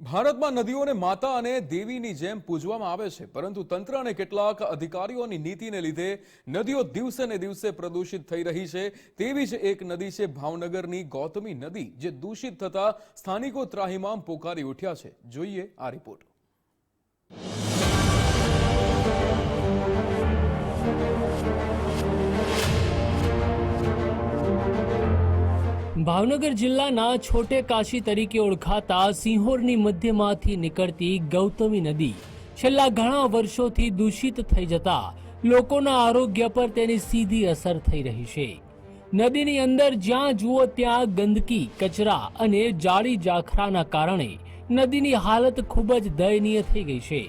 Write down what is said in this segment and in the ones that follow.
ભારતમાં નદીઓને માતા અને દેવીની જેમ પૂજવામાં આવે છે, પરંતુ તંત્ર અને કેટલાક અધિકારીઓની નીતિને લીધે નદીઓ દિવસે ને દિવસે પ્રદૂષિત થઈ રહી છે। તેવી જ એક નદી છે ભાવનગરની ગૌતમી નદી, જે દૂષિત થતા સ્થાનિકો ત્રાહિમામ પોકારી ઉઠ્યા છે। જોઈએ આ રિપોર્ટ। ભાવનગર જિલ્લાના છોટે કાશી તરીકે ઓળખાતા સિંહોરની મધ્યમાંથી નીકળતી ગૌતમી નદી છેલ્લા ઘણા વર્ષોથી દૂષિત થઈ જતા લોકોના આરોગ્ય પર તેની સીધી અસર થઈ રહી છે। નદીની અંદર જ્યાં જુઓ ત્યાં ગંદકી, કચરા અને જાડી જાખરાના કારણે નદીની હાલત ખૂબ જ દયનીય થઈ ગઈ છે।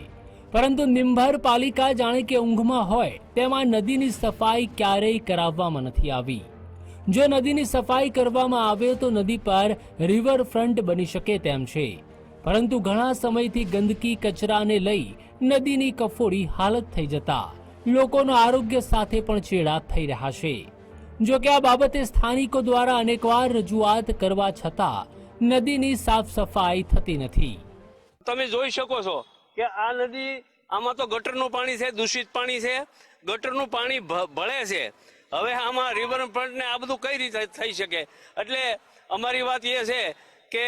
પરંતુ નિંભર પાલિકા જાણે કે ઊંઘમાં હોય તેમાં નદીની સફાઈ ક્યારેય કરાવવામાં નથી આવી। જો નદીની સફાઈ કરવામાં આવે તો નદી પર રિવરફ્રન્ટ બની શકે તેમ છે, પરંતુ ઘણા સમયથી ગંદકી, કચરાને લઈ નદીની કફોડી હાલત થઈ જતા લોકોના આરોગ્ય સાથે પણ ચેડા થઈ રહ્યા છે। જો કે આ બાબતે સ્થાનિકો દ્વારા અનેકવાર રજૂઆત કરવા છતાં નદીની સાફ સફાઈ થતી નથી। તમે જોઈ શકો છો કે આ નદી, આમાં તો ગટરનું પાણી છે, દૂષિત પાણી છે, ગટરનું પાણી ભળે છે। હવે આમાં રિવરફ્રન્ટ ને આ બધું કઈ રીતે થઈ શકે? એટલે અમારી વાત એ છે કે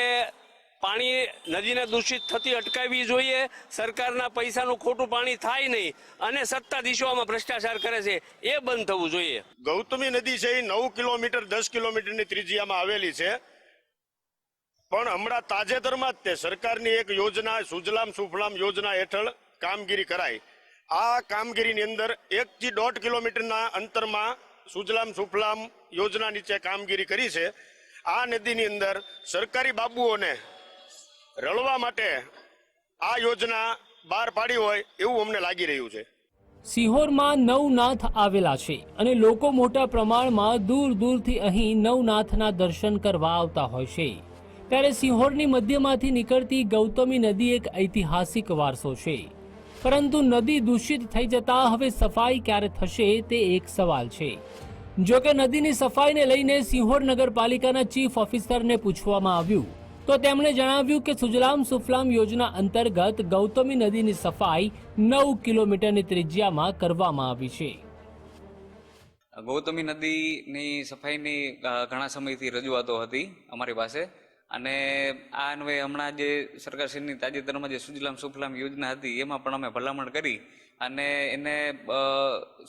પાણી નદીને દૂષિત થતી અટકાવવી જોઈએ। સરકારના પૈસાનું ખોટું પાણી થાય નહીં અને સત્તાધીશો આમાં ભ્રષ્ટાચાર કરે છે એ બંધ થવું જોઈએ। ગૌતમી નદી છે એ 9 કિલોમીટર 10 કિલોમીટરની ત્રિજ્યામાં આવેલી છે, પણ હમણાં તાજેતરમાં જ તે સરકારની એક યોજના સુજલામ સુફલામ યોજના હેઠળ કામગીરી કરાઈ। આ કામગીરીની અંદર 1 થી 1.5 કિલોમીટરના અંતરમાં સુજલામ સુફલામ યોજના નીચે કામગીરી કરી છે। આ નદીની અંદર સરકારી બાબુઓને રળવા માટે આ યોજના બહાર પાડી હોય એવું અમને લાગી રહ્યું છે। સિંહોરમાં નવનાથ આવેલા છે અને લોકો મોટા પ્રમાણમાં દૂર દૂરથી અહીં નવનાથના દર્શન કરવા આવતા હોય છે। ત્યારે સિંહોરની મધ્યમાંથી નીકળતી ગૌતમી નદી એક ઐતિહાસિક વારસો છે, પરંતુ નદી દૂષિત થઈ જતા હવે સફાઈ ક્યારે થશે તે એક સવાલ છે। જો કે નદીની સફાઈને લઈને સિંહોર નગરપાલિકાના ચીફ ઓફિસરને પૂછવામાં આવ્યું તો તેમણે જણાવ્યું કે સુજલામ સુફલામ યોજના અંતર્ગત ગૌતમી નદીની સફાઈ 9 કિલોમીટરની ત્રિજ્યામાં કરવામાં આવી છે। ગૌતમી નદીની સફાઈની ઘણા સમયથી રજૂઆતો હતી અમારી પાસે, અને આ અન્વયે હમણાં જે સરકારશ્રીની તાજેતરમાં જે સુજલામ સુફલામ યોજના હતી એમાં પણ અમે ભલામણ કરી અને એને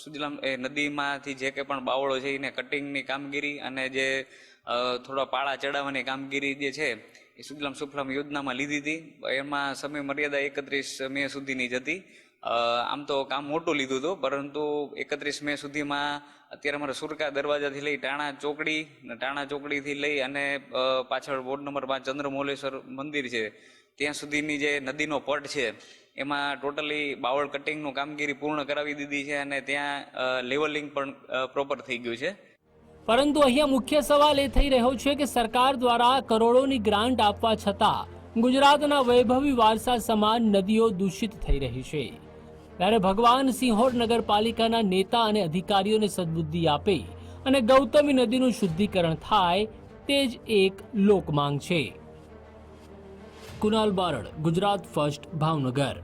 સુજલામ નદીમાંથી જે કંઈ પણ બાવળો છે એને કટિંગની કામગીરી અને જે થોડા પાળા ચડાવવાની કામગીરી જે છે એ સુજલામ સુફલામ યોજનામાં લીધી હતી। એમાં સમય મર્યાદા 31 મે સુધીની જ હતી। આમ તો કામ મોટું લીધું હતું, પરંતુ 31 મે સુધીમાં અત્યારે અમારે સુરકા દરવાજાથી લઈ ટાણા ચોકડીથી લઈ અને પાછળ વોર્ડ નંબર 5 ચંદ્રમૌલેશ્વર મંદિર છે ત્યાં સુધીની જે નદીનો પટ છે એમાં ટોટલી બાવળ કટિંગનું કામગીરી પૂર્ણ કરાવી દીધી છે અને ત્યાં લેવલિંગ પણ પ્રોપર થઈ ગયું છે। પરંતુ અહીંયા મુખ્ય સવાલ એ થઈ રહ્યો છે કે સરકાર દ્વારા કરોડોની ગ્રાન્ટ આપવા છતાં ગુજરાતના વૈભવી વારસા સમાન નદીઓ દૂષિત થઈ રહી છે। ત્યારે ભગવાન સિંહોર નગરપાલિકાના નેતા અને અધિકારીઓને સદબુદ્ધિ આપે અને ગૌતમી નદીનું શુદ્ધિકરણ થાય તે જ એક લોકમાંગ છે। કુનાલ બારડ, ગુજરાત ફર્સ્ટ, ભાવનગર।